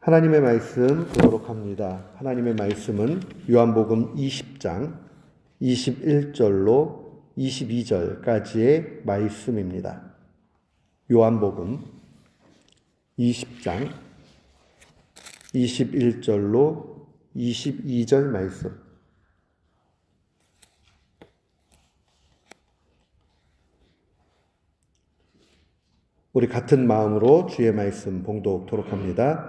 하나님의 말씀 보도록 합니다. 하나님의 말씀은 요한복음 20장 21절로 22절까지의 말씀입니다. 요한복음 20장 21절로 22절 말씀. 우리 같은 마음으로 주의 말씀 봉독토록 합니다.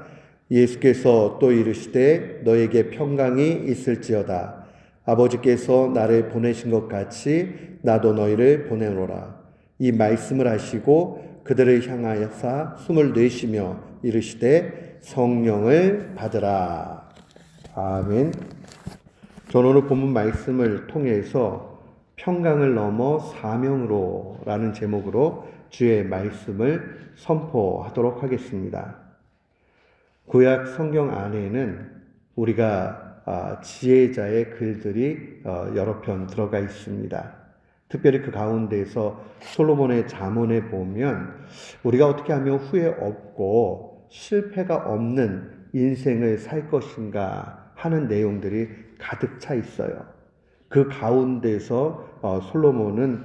예수께서 또 이르시되 너에게 평강이 있을지어다. 아버지께서 나를 보내신 것 같이 나도 너희를 보내노라. 이 말씀을 하시고 그들을 향하여서 숨을 내쉬며 이르시되 성령을 받으라. 아멘. 저는 오늘 본문 말씀을 통해서 평강을 넘어 사명으로 라는 제목으로 주의 말씀을 선포하도록 하겠습니다. 구약 성경 안에는 우리가 지혜자의 글들이 여러 편 들어가 있습니다. 특별히 그 가운데서 솔로몬의 잠언에 보면 우리가 어떻게 하면 후회 없고 실패가 없는 인생을 살 것인가 하는 내용들이 가득 차 있어요. 그 가운데서 솔로몬은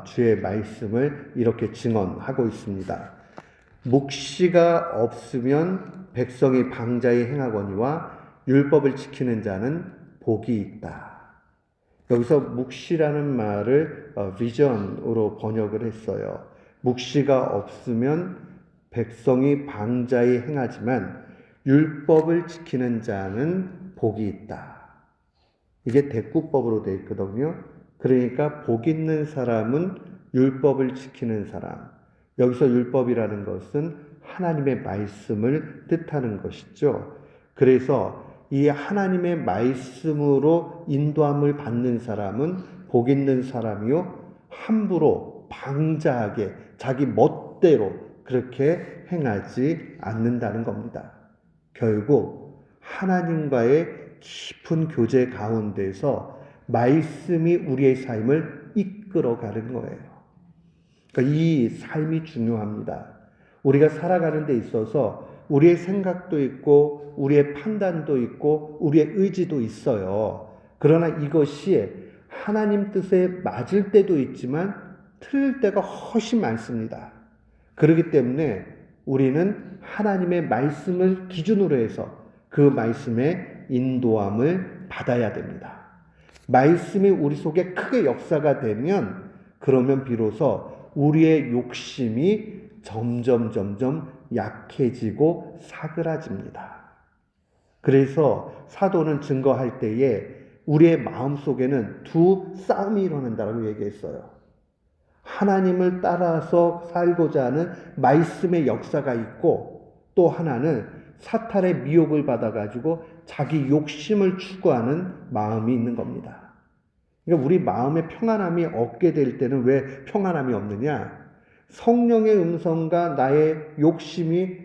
주의 말씀을 이렇게 증언하고 있습니다. 묵시가 없으면 백성이 방자히 행하거니와 율법을 지키는 자는 복이 있다. 여기서 묵시라는 말을 비전으로 번역을 했어요. 묵시가 없으면 백성이 방자히 행하지만 율법을 지키는 자는 복이 있다. 이게 대꾸법으로 되어 있거든요. 그러니까 복 있는 사람은 율법을 지키는 사람. 여기서 율법이라는 것은 하나님의 말씀을 뜻하는 것이죠. 그래서 이 하나님의 말씀으로 인도함을 받는 사람은 복 있는 사람이요, 함부로 방자하게 자기 멋대로 그렇게 행하지 않는다는 겁니다. 결국 하나님과의 깊은 교제 가운데서 말씀이 우리의 삶을 이끌어가는 거예요. 그러니까 이 삶이 중요합니다. 우리가 살아가는 데 있어서 우리의 생각도 있고 우리의 판단도 있고 우리의 의지도 있어요. 그러나 이것이 하나님 뜻에 맞을 때도 있지만 틀릴 때가 훨씬 많습니다. 그렇기 때문에 우리는 하나님의 말씀을 기준으로 해서 그 말씀의 인도함을 받아야 됩니다. 말씀이 우리 속에 크게 역사가 되면 그러면 비로소 우리의 욕심이 점점 약해지고 사그라집니다. 그래서 사도는 증거할 때에 우리의 마음속에는 두 싸움이 일어난다고 얘기했어요. 하나님을 따라서 살고자 하는 말씀의 역사가 있고 또 하나는 사탄의 미혹을 받아가지고 자기 욕심을 추구하는 마음이 있는 겁니다. 그러니까 우리 마음의 평안함이 없게 될 때는 왜 평안함이 없느냐? 성령의 음성과 나의 욕심이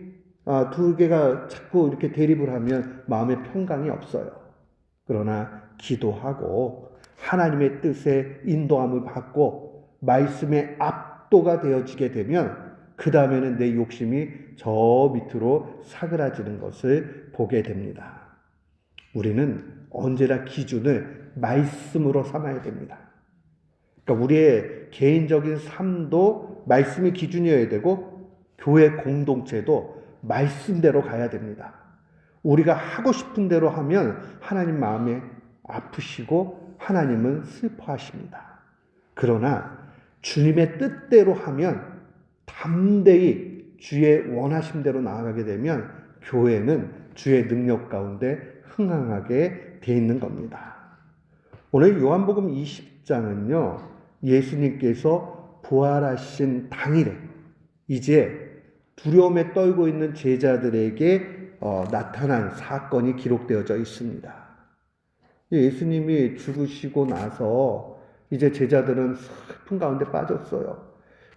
두 개가 자꾸 이렇게 대립을 하면 마음의 평강이 없어요. 그러나 기도하고 하나님의 뜻에 인도함을 받고 말씀의 압도가 되어지게 되면 그 다음에는 내 욕심이 저 밑으로 사그라지는 것을 보게 됩니다. 우리는 언제나 기준을 말씀으로 삼아야 됩니다. 그러니까 우리의 개인적인 삶도 말씀이 기준이어야 되고 교회 공동체도 말씀대로 가야 됩니다. 우리가 하고 싶은 대로 하면 하나님 마음에 아프시고 하나님은 슬퍼하십니다. 그러나 주님의 뜻대로 하면 담대히 주의 원하심대로 나아가게 되면 교회는 주의 능력 가운데 흥황하게 돼 있는 겁니다. 오늘 요한복음 20장은요. 예수님께서 부활하신 당일에 이제 두려움에 떨고 있는 제자들에게 나타난 사건이 기록되어져 있습니다. 예수님이 죽으시고 나서 이제 제자들은 슬픈 가운데 빠졌어요.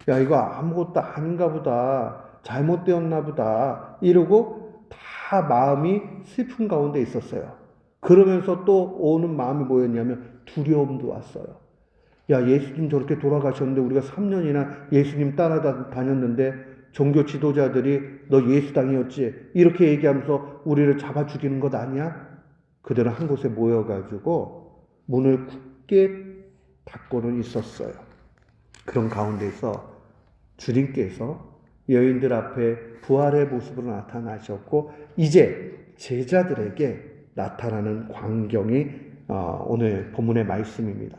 야, 이거 아무것도 아닌가 보다. 잘못되었나 보다. 이러고 다 마음이 슬픈 가운데 있었어요. 그러면서 또 오는 마음이 뭐였냐면 두려움도 왔어요. 야, 예수님 저렇게 돌아가셨는데 우리가 3년이나 예수님 따라다녔는데 종교 지도자들이 너 예수당이었지 이렇게 얘기하면서 우리를 잡아 죽이는 것 아니야? 그들은 한 곳에 모여가지고 문을 굳게 닫고는 있었어요. 그런 가운데서 주님께서 여인들 앞에 부활의 모습으로 나타나셨고 이제 제자들에게 나타나는 광경이 오늘 본문의 말씀입니다.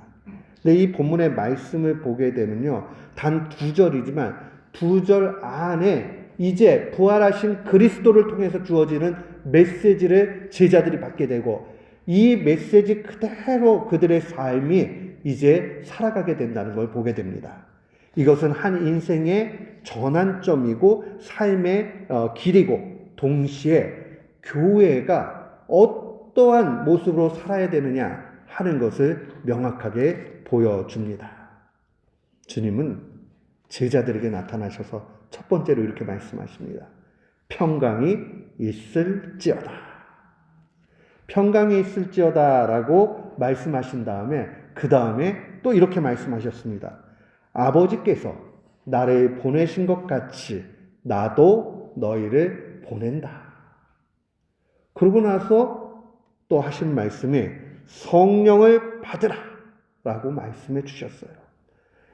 근데 이 본문의 말씀을 보게 되면요, 단 2절이지만 2절 안에 이제 부활하신 그리스도를 통해서 주어지는 메시지를 제자들이 받게 되고 이 메시지 그대로 그들의 삶이 이제 살아가게 된다는 걸 보게 됩니다. 이것은 한 인생의 전환점이고 삶의 길이고 동시에 교회가 어떠한 모습으로 살아야 되느냐 하는 것을 명확하게 보여줍니다. 주님은 제자들에게 나타나셔서 첫 번째로 이렇게 말씀하십니다. 평강이 있을지어다. 평강이 있을지어다 라고 말씀하신 다음에 그 다음에 또 이렇게 말씀하셨습니다. 아버지께서 나를 보내신 것 같이 나도 너희를 보낸다. 그러고 나서 또 하신 말씀이 성령을 받으라 라고 말씀해 주셨어요.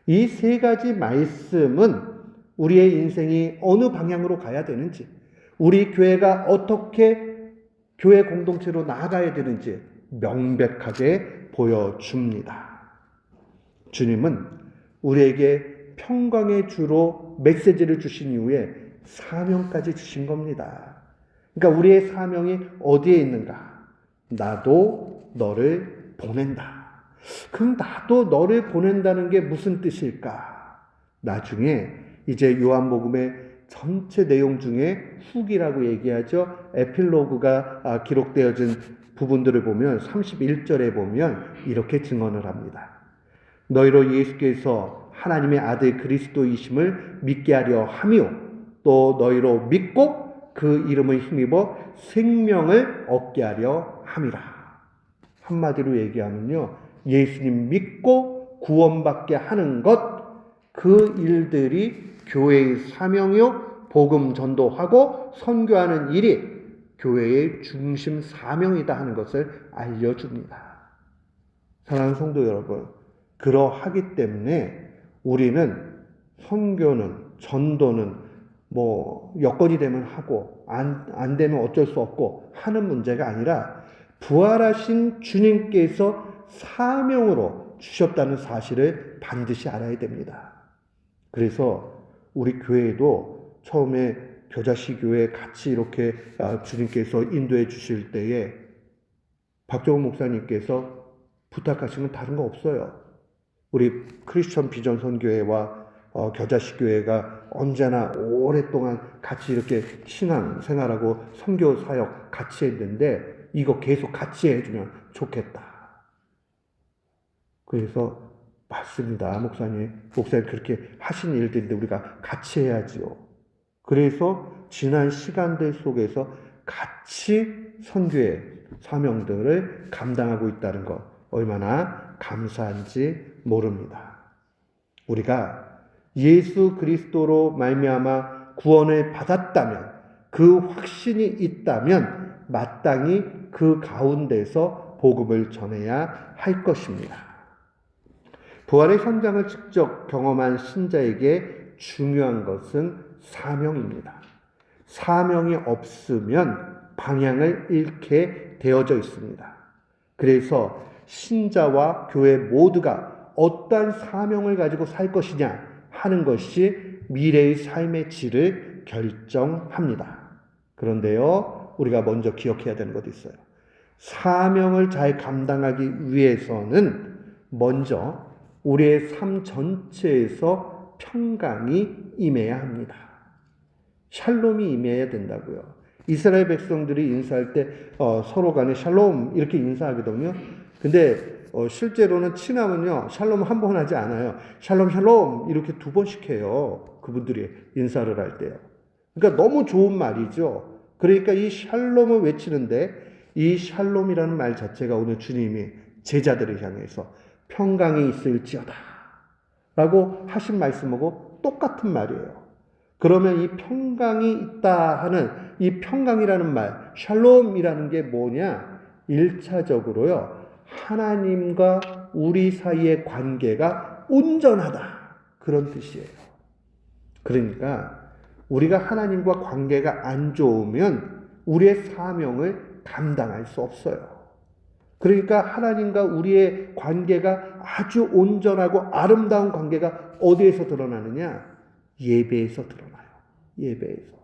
이 세 가지 말씀은 우리의 인생이 어느 방향으로 가야 되는지, 우리 교회가 어떻게 교회 공동체로 나아가야 되는지 명백하게 보여줍니다. 주님은 우리에게 평강의 주로 메시지를 주신 이후에 사명까지 주신 겁니다. 그러니까 우리의 사명이 어디에 있는가? 나도 너를 보낸다. 그럼 나도 너를 보낸다는 게 무슨 뜻일까? 나중에 이제 요한복음의 전체 내용 중에 후기라고 얘기하죠. 에필로그가 기록되어진 부분들을 보면 31절에 보면 이렇게 증언을 합니다. 너희로 예수께서 하나님의 아들 그리스도이심을 믿게 하려 함이요 또 너희로 믿고 그 이름을 힘입어 생명을 얻게 하려 함이라. 한마디로 얘기하면요, 예수님 믿고 구원받게 하는 것, 그 일들이 교회의 사명이요 복음 전도하고 선교하는 일이 교회의 중심 사명이다 하는 것을 알려줍니다. 사랑하는 성도 여러분, 그러하기 때문에 우리는 선교는 전도는 여건이 되면 하고 안 되면 어쩔 수 없고 하는 문제가 아니라 부활하신 주님께서 사명으로 주셨다는 사실을 반드시 알아야 됩니다. 그래서 우리 교회도 처음에 겨자씨교회 같이 이렇게 주님께서 인도해 주실 때에 박정훈 목사님께서 부탁하신 건 다른 거 없어요. 우리 크리스천 비전 선교회와 겨자씨교회가 언제나 오랫동안 같이 이렇게 신앙 생활하고 선교 사역 같이 했는데 이거 계속 같이 해주면 좋겠다. 그래서 맞습니다. 목사님 그렇게 하신 일들인데 우리가 같이 해야지요. 그래서 지난 시간들 속에서 같이 선교의 사명들을 감당하고 있다는 것 얼마나 감사한지 모릅니다. 우리가 예수 그리스도로 말미암아 구원을 받았다면, 그 확신이 있다면 마땅히 그 가운데서 복음을 전해야 할 것입니다. 부활의 현장을 직접 경험한 신자에게 중요한 것은 사명입니다. 사명이 없으면 방향을 잃게 되어져 있습니다. 그래서 신자와 교회 모두가 어떠한 사명을 가지고 살 것이냐 하는 것이 미래의 삶의 질을 결정합니다. 그런데요, 우리가 먼저 기억해야 되는 것도 있어요. 사명을 잘 감당하기 위해서는 먼저 우리의 삶 전체에서 평강이 임해야 합니다. 샬롬이 임해야 된다고요. 이스라엘 백성들이 인사할 때 서로 간에 샬롬 이렇게 인사하거든요. 근데 실제로는 친하면요, 샬롬 한 번 하지 않아요. 샬롬 샬롬 이렇게 2번씩 해요. 그분들이 인사를 할 때요. 그러니까 너무 좋은 말이죠. 그러니까 이 샬롬을 외치는데 이 샬롬이라는 말 자체가 오늘 주님이 제자들을 향해서 평강이 있을지어다 라고 하신 말씀하고 똑같은 말이에요. 그러면 이 평강이 있다 하는 이 평강이라는 말, 샬롬이라는 게 뭐냐? 1차적으로요. 하나님과 우리 사이의 관계가 온전하다. 그런 뜻이에요. 그러니까 우리가 하나님과 관계가 안 좋으면 우리의 사명을 감당할 수 없어요. 그러니까 하나님과 우리의 관계가 아주 온전하고 아름다운 관계가 어디에서 드러나느냐? 예배에서 드러나요. 예배에서.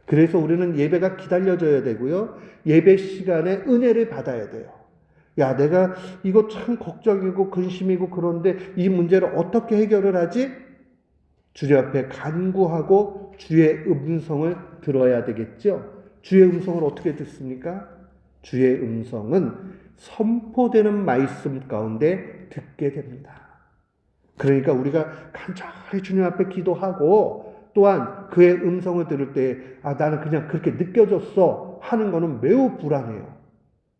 그래서 우리는 예배가 기다려져야 되고요. 예배 시간에 은혜를 받아야 돼요. 야, 내가 이거 참 걱정이고 근심이고 그런데 이 문제를 어떻게 해결을 하지? 주님 앞에 간구하고 주의 음성을 들어야 되겠죠. 주의 음성을 어떻게 듣습니까? 주의 음성은 선포되는 말씀 가운데 듣게 됩니다. 그러니까 우리가 간절히 주님 앞에 기도하고 또한 그의 음성을 들을 때 나는 그냥 그렇게 느껴졌어 하는 것은 매우 불안해요.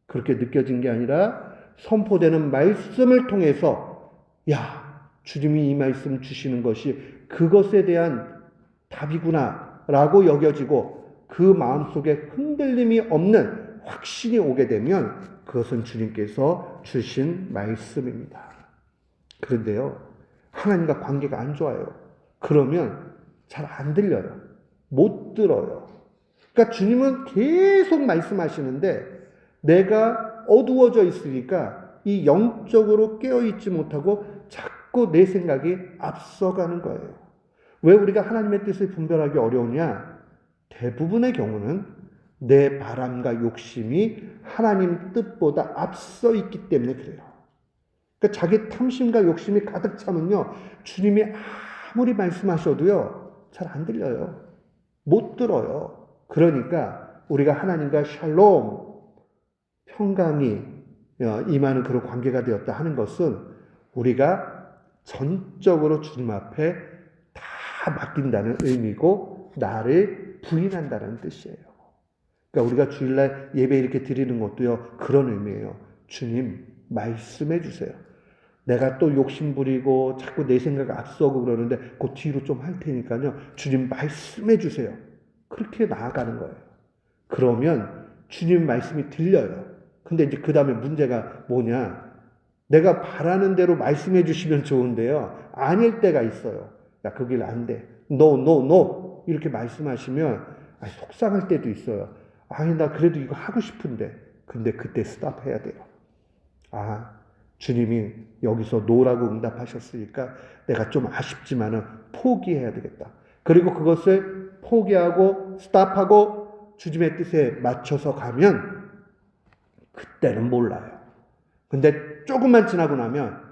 그렇게 느껴진 게 아니라 선포되는 말씀을 통해서 주님이 이 말씀 주시는 것이 그것에 대한 답이구나 라고 여겨지고 그 마음속에 흔들림이 없는 확신이 오게 되면 그것은 주님께서 주신 말씀입니다. 그런데요, 하나님과 관계가 안 좋아요. 그러면 잘 안 들려요. 못 들어요. 그러니까 주님은 계속 말씀하시는데 내가 어두워져 있으니까 이 영적으로 깨어있지 못하고 자꾸 내 생각이 앞서가는 거예요. 왜 우리가 하나님의 뜻을 분별하기 어려우냐? 대부분의 경우는 내 바람과 욕심이 하나님 뜻보다 앞서 있기 때문에 그래요. 그러니까 자기 탐심과 욕심이 가득 차면요, 주님이 아무리 말씀하셔도요, 잘 안 들려요. 못 들어요. 그러니까 우리가 하나님과 샬롬, 평강이 임하는 그런 관계가 되었다 하는 것은 우리가 전적으로 주님 앞에 다 맡긴다는 의미고 나를 부인한다는 뜻이에요. 그러니까 우리가 주일날 예배 이렇게 드리는 것도요, 그런 의미예요. 주님, 말씀해 주세요. 내가 또 욕심 부리고 자꾸 내 생각 앞서고 그러는데 그 뒤로 좀 할 테니까요. 주님 말씀해 주세요. 그렇게 나아가는 거예요. 그러면 주님 말씀이 들려요. 근데 이제 그 다음에 문제가 뭐냐? 내가 바라는 대로 말씀해 주시면 좋은데요. 아닐 때가 있어요. 야, 그 길 안 돼. No. 이렇게 말씀하시면 속상할 때도 있어요. 나 그래도 이거 하고 싶은데. 근데 그때 스탑해야 돼요. 주님이 여기서 노라고 응답하셨으니까 내가 좀 아쉽지만은 포기해야 되겠다. 그리고 그것을 포기하고 스탑하고 주님의 뜻에 맞춰서 가면 그때는 몰라요. 근데 조금만 지나고 나면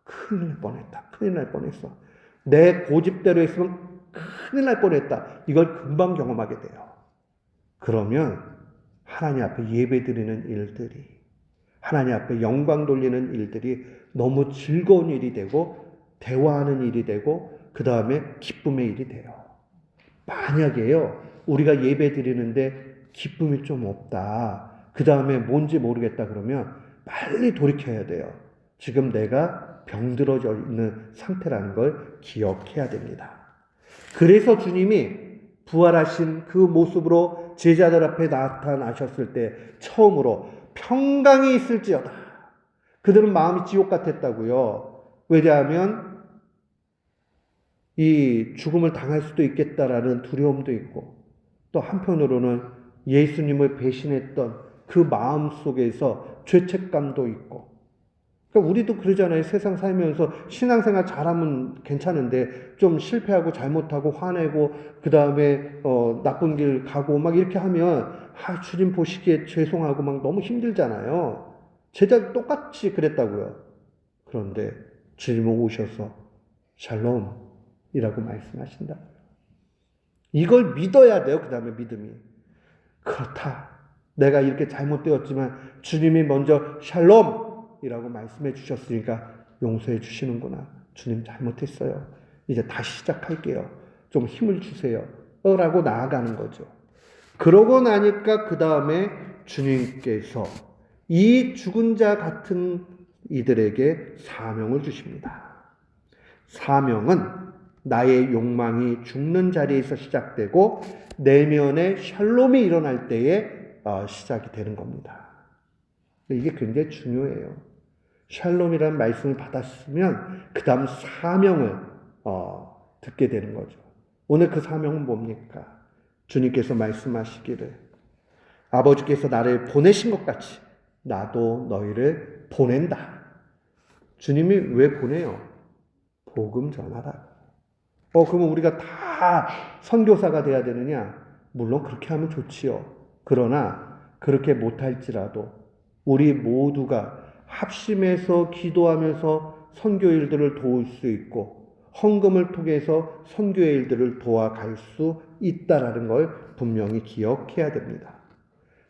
큰일 날 뻔했어. 내 고집대로 했으면 큰일 날 뻔했다. 이걸 금방 경험하게 돼요. 그러면 하나님 앞에 예배드리는 일들이, 하나님 앞에 영광 돌리는 일들이 너무 즐거운 일이 되고 대화하는 일이 되고 그 다음에 기쁨의 일이 돼요. 만약에요, 우리가 예배 드리는데 기쁨이 좀 없다, 그 다음에 뭔지 모르겠다 그러면 빨리 돌이켜야 돼요. 지금 내가 병들어져 있는 상태라는 걸 기억해야 됩니다. 그래서 주님이 부활하신 그 모습으로 제자들 앞에 나타나셨을 때 처음으로 평강이 있을지어다. 그들은 마음이 지옥 같았다고요. 왜냐하면 이 죽음을 당할 수도 있겠다라는 두려움도 있고 또 한편으로는 예수님을 배신했던 그 마음 속에서 죄책감도 있고, 그러니까 우리도 그러잖아요. 세상 살면서 신앙생활 잘하면 괜찮은데 좀 실패하고 잘못하고 화내고 그 다음에 나쁜 길 가고 막 이렇게 하면 주님 보시기에 죄송하고 막 너무 힘들잖아요. 제자도 똑같이 그랬다고요. 그런데 주님은 오셔서 샬롬이라고 말씀하신다. 이걸 믿어야 돼요. 그 다음에 믿음이. 그렇다. 내가 이렇게 잘못되었지만 주님이 먼저 샬롬이라고 말씀해 주셨으니까 용서해 주시는구나. 주님 잘못했어요. 이제 다시 시작할게요. 좀 힘을 주세요. 라고 나아가는 거죠. 그러고 나니까 그 다음에 주님께서 이 죽은 자 같은 이들에게 사명을 주십니다. 사명은 나의 욕망이 죽는 자리에서 시작되고 내면의 샬롬이 일어날 때에 시작이 되는 겁니다. 이게 굉장히 중요해요. 샬롬이라는 말씀을 받았으면 그 다음 사명을 듣게 되는 거죠. 오늘 그 사명은 뭡니까? 주님께서 말씀하시기를 아버지께서 나를 보내신 것 같이 나도 너희를 보낸다. 주님이 왜 보내요? 복음 전하라. 그러면 우리가 다 선교사가 돼야 되느냐? 물론 그렇게 하면 좋지요. 그러나 그렇게 못할지라도 우리 모두가 합심해서 기도하면서 선교 일들을 도울 수 있고 헌금을 통해서 선교의 일들을 도와갈 수 있다라는 걸 분명히 기억해야 됩니다.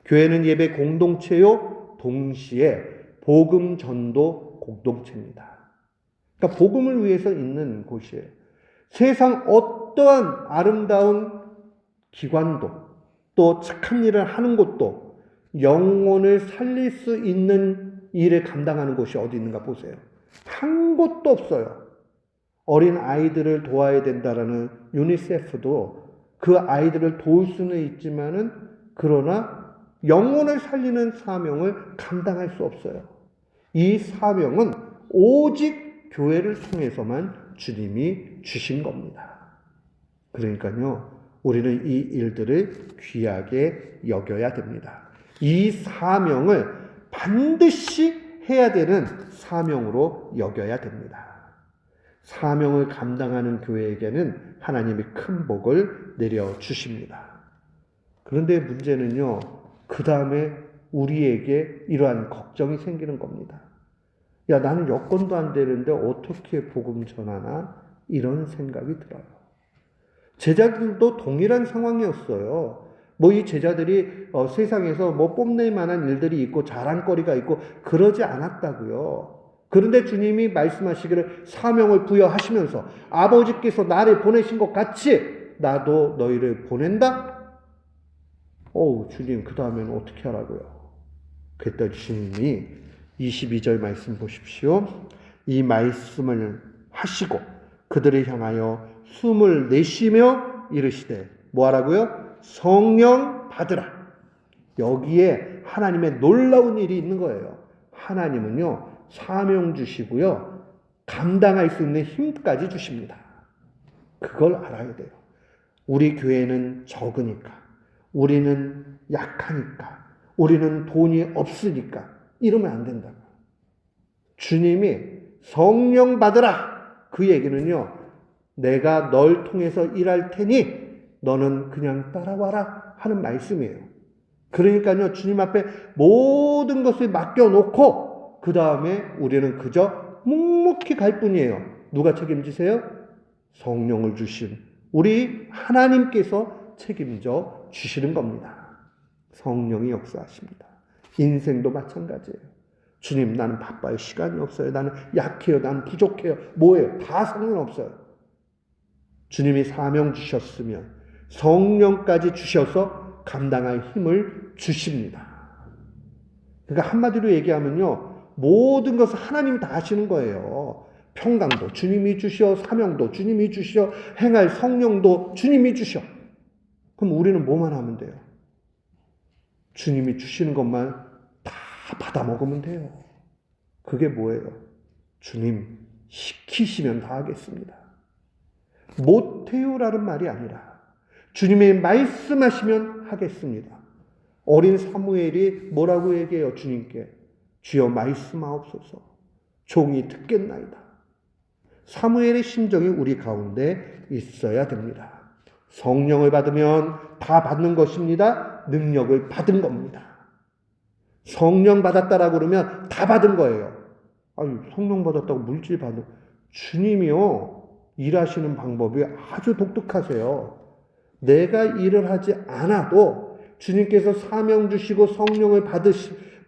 교회는 예배 공동체요, 동시에 복음 전도 공동체입니다. 그러니까 복음을 위해서 있는 곳이에요. 세상 어떠한 아름다운 기관도 또 착한 일을 하는 곳도 영혼을 살릴 수 있는 일을 감당하는 곳이 어디 있는가 보세요. 한 곳도 없어요. 어린 아이들을 도와야 된다라는 유니세프도 그 아이들을 도울 수는 있지만은 그러나 영혼을 살리는 사명을 감당할 수 없어요. 이 사명은 오직 교회를 통해서만 주님이 주신 겁니다. 그러니까요, 우리는 이 일들을 귀하게 여겨야 됩니다. 이 사명을 반드시 해야 되는 사명으로 여겨야 됩니다. 사명을 감당하는 교회에게는 하나님이 큰 복을 내려주십니다. 그런데 문제는요, 그 다음에 우리에게 이러한 걱정이 생기는 겁니다. 야, 나는 여건도 안 되는데 어떻게 복음 전하나? 이런 생각이 들어요. 제자들도 동일한 상황이었어요. 이 제자들이 세상에서 뽐낼 만한 일들이 있고 자랑거리가 있고 그러지 않았다고요. 그런데 주님이 말씀하시기를 사명을 부여하시면서 아버지께서 나를 보내신 것 같이 나도 너희를 보낸다? 주님, 그 다음에는 어떻게 하라고요? 그랬더니 주님이 22절 말씀 보십시오. 이 말씀을 하시고 그들을 향하여 숨을 내쉬며 이르시되 뭐 하라고요? 성령 받으라. 여기에 하나님의 놀라운 일이 있는 거예요. 하나님은요, 사명 주시고요, 감당할 수 있는 힘까지 주십니다. 그걸 알아야 돼요. 우리 교회는 적으니까, 우리는 약하니까, 우리는 돈이 없으니까 이러면 안 된다고. 주님이 성령 받으라. 그 얘기는요, 내가 널 통해서 일할 테니 너는 그냥 따라와라 하는 말씀이에요. 그러니까요, 주님 앞에 모든 것을 맡겨놓고 그 다음에 우리는 그저 묵묵히 갈 뿐이에요. 누가 책임지세요? 성령을 주신 우리 하나님께서 책임져 주시는 겁니다. 성령이 역사하십니다. 인생도 마찬가지예요. 주님, 나는 바빠요. 시간이 없어요. 나는 약해요. 나는 부족해요. 뭐예요? 다 상관없어요. 주님이 사명 주셨으면 성령까지 주셔서 감당할 힘을 주십니다. 그러니까 한마디로 얘기하면요, 모든 것을 하나님이 다 하시는 거예요. 평강도 주님이 주셔, 사명도 주님이 주셔, 행할 성령도 주님이 주셔. 그럼 우리는 뭐만 하면 돼요? 주님이 주시는 것만 다 받아 먹으면 돼요. 그게 뭐예요? 주님 시키시면 다 하겠습니다. 못해요라는 말이 아니라 주님의 말씀하시면 하겠습니다. 어린 사무엘이 뭐라고 얘기해요? 주님께 주여 말씀하옵소서. 종이 듣겠나이다. 사무엘의 심정이 우리 가운데 있어야 됩니다. 성령을 받으면 다 받는 것입니다. 능력을 받은 겁니다. 성령 받았다라고 그러면 다 받은 거예요. 아니, 성령 받았다고 물질 받은. 주님이요, 일하시는 방법이 아주 독특하세요. 내가 일을 하지 않아도 주님께서 사명 주시고 성령을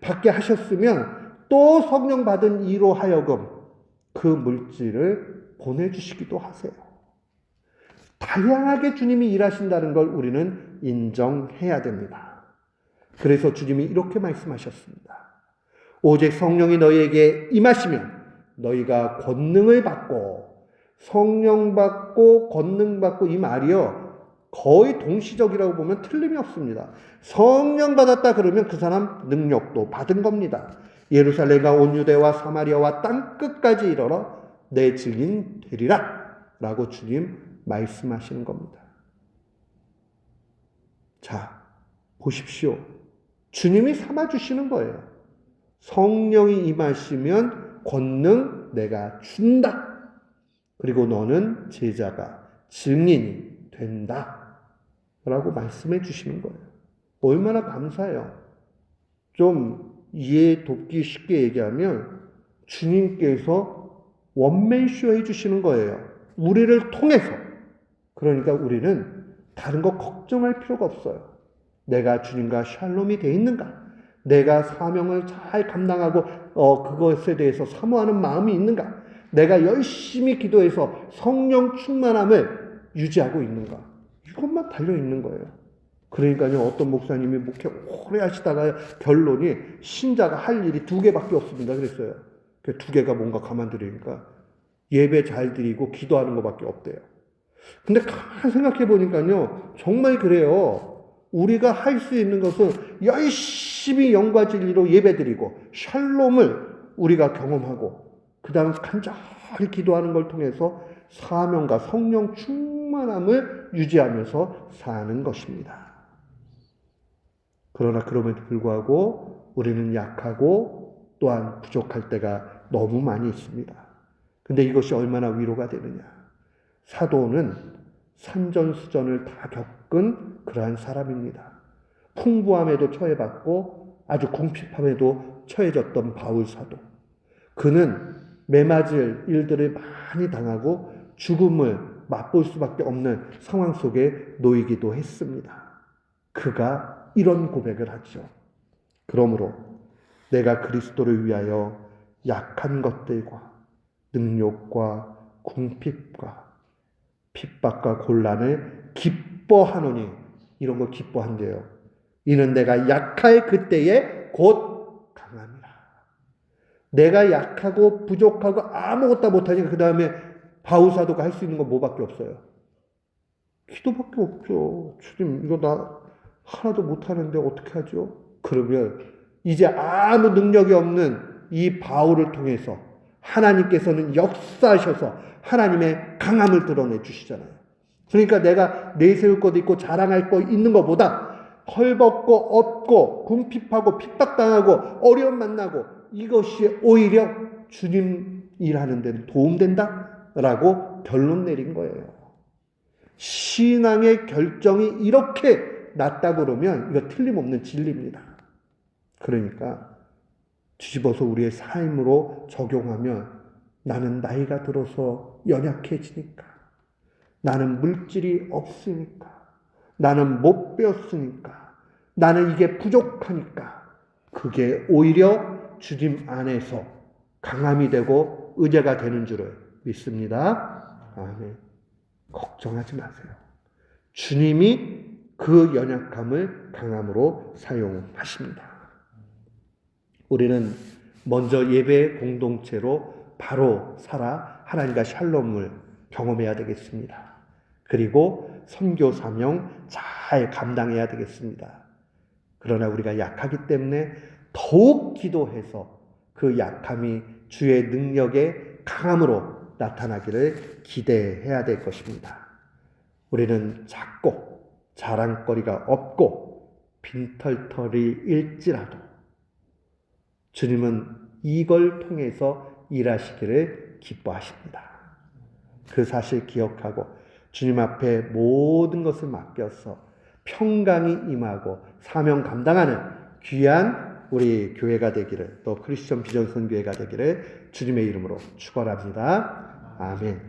받게 하셨으면 또 성령 받은 이로 하여금 그 물질을 보내주시기도 하세요. 다양하게 주님이 일하신다는 걸 우리는 인정해야 됩니다. 그래서 주님이 이렇게 말씀하셨습니다. 오직 성령이 너희에게 임하시면 너희가 권능을 받고 성령 받고 권능 받고 이 말이요. 거의 동시적이라고 보면 틀림이 없습니다. 성령 받았다 그러면 그 사람 능력도 받은 겁니다. 예루살렘과 온 유대와 사마리아와 땅 끝까지 이르러 내 증인 되리라 라고 주님 말씀하시는 겁니다. 자, 보십시오. 주님이 삼아주시는 거예요. 성령이 임하시면 권능 내가 준다. 그리고 너는 제자가 증인이 된다. 라고 말씀해 주시는 거예요. 얼마나 감사해요. 좀 이해 돕기 쉽게 얘기하면 주님께서 원맨쇼 해주시는 거예요. 우리를 통해서. 그러니까 우리는 다른 거 걱정할 필요가 없어요. 내가 주님과 샬롬이 돼 있는가? 내가 사명을 잘 감당하고 그것에 대해서 사모하는 마음이 있는가? 내가 열심히 기도해서 성령 충만함을 유지하고 있는가? 이것만 달려있는 거예요. 그러니까요, 어떤 목사님이 목회 오래 하시다가 결론이 신자가 할 일이 2개밖에 없습니다. 그랬어요. 그 2개가 뭔가 가만 들으니까 예배 잘 드리고 기도하는 것밖에 없대요. 근데 가만 생각해 보니까요, 정말 그래요. 우리가 할 수 있는 것은 열심히 영과 진리로 예배 드리고 샬롬을 우리가 경험하고 그 다음 간절히 기도하는 걸 통해서 사명과 성령 충만함을 유지하면서 사는 것입니다. 그러나 그럼에도 불구하고 우리는 약하고 또한 부족할 때가 너무 많이 있습니다. 근데 이것이 얼마나 위로가 되느냐. 사도는 산전수전을 다 겪은 그러한 사람입니다. 풍부함에도 처해봤고 아주 궁핍함에도 처해졌던 바울 사도. 그는 매맞을 일들을 많이 당하고 죽음을 맛볼 수밖에 없는 상황 속에 놓이기도 했습니다. 그가 이런 고백을 하죠. 그러므로 내가 그리스도를 위하여 약한 것들과 능욕과 궁핍과 핍박과 곤란을 기뻐하노니, 이런 거 기뻐한대요. 이는 내가 약할 그때에 곧 강함이라. 내가 약하고 부족하고 아무것도 못하니까 그 다음에 바울 사도가 할 수 있는 건 뭐밖에 없어요? 기도밖에 없죠. 주님, 이거 나 하나도 못하는데 어떻게 하죠? 그러면 이제 아무 능력이 없는 이 바울을 통해서 하나님께서는 역사하셔서 하나님의 강함을 드러내 주시잖아요. 그러니까 내가 내세울 것 있고 자랑할 것 있는 것보다 헐벗고 없고 궁핍하고 핍박당하고 어려움 만나고 이것이 오히려 주님 일하는 데는 도움된다라고 결론 내린 거예요. 신앙의 결정이 이렇게 낮다 그러면 이거 틀림없는 진리입니다. 그러니까 뒤집어서 우리의 삶으로 적용하면 나는 나이가 들어서 연약해지니까, 나는 물질이 없으니까, 나는 못 배웠으니까, 나는 이게 부족하니까, 그게 오히려 주님 안에서 강함이 되고 의제가 되는 줄을 믿습니다. 아멘. 걱정하지 마세요. 주님이 그 연약함을 강함으로 사용하십니다. 우리는 먼저 예배 공동체로 바로 살아 하나님과 샬롬을 경험해야 되겠습니다. 그리고 선교 사명 잘 감당해야 되겠습니다. 그러나 우리가 약하기 때문에 더욱 기도해서 그 약함이 주의 능력의 강함으로 나타나기를 기대해야 될 것입니다. 우리는 작고 자랑거리가 없고 빈털터리 일지라도 주님은 이걸 통해서 일하시기를 기뻐하십니다. 그 사실 기억하고 주님 앞에 모든 것을 맡겨서 평강이 임하고 사명 감당하는 귀한 우리 교회가 되기를, 또 크리스천 비전 선교회가 되기를 주님의 이름으로 축원합니다. 아멘.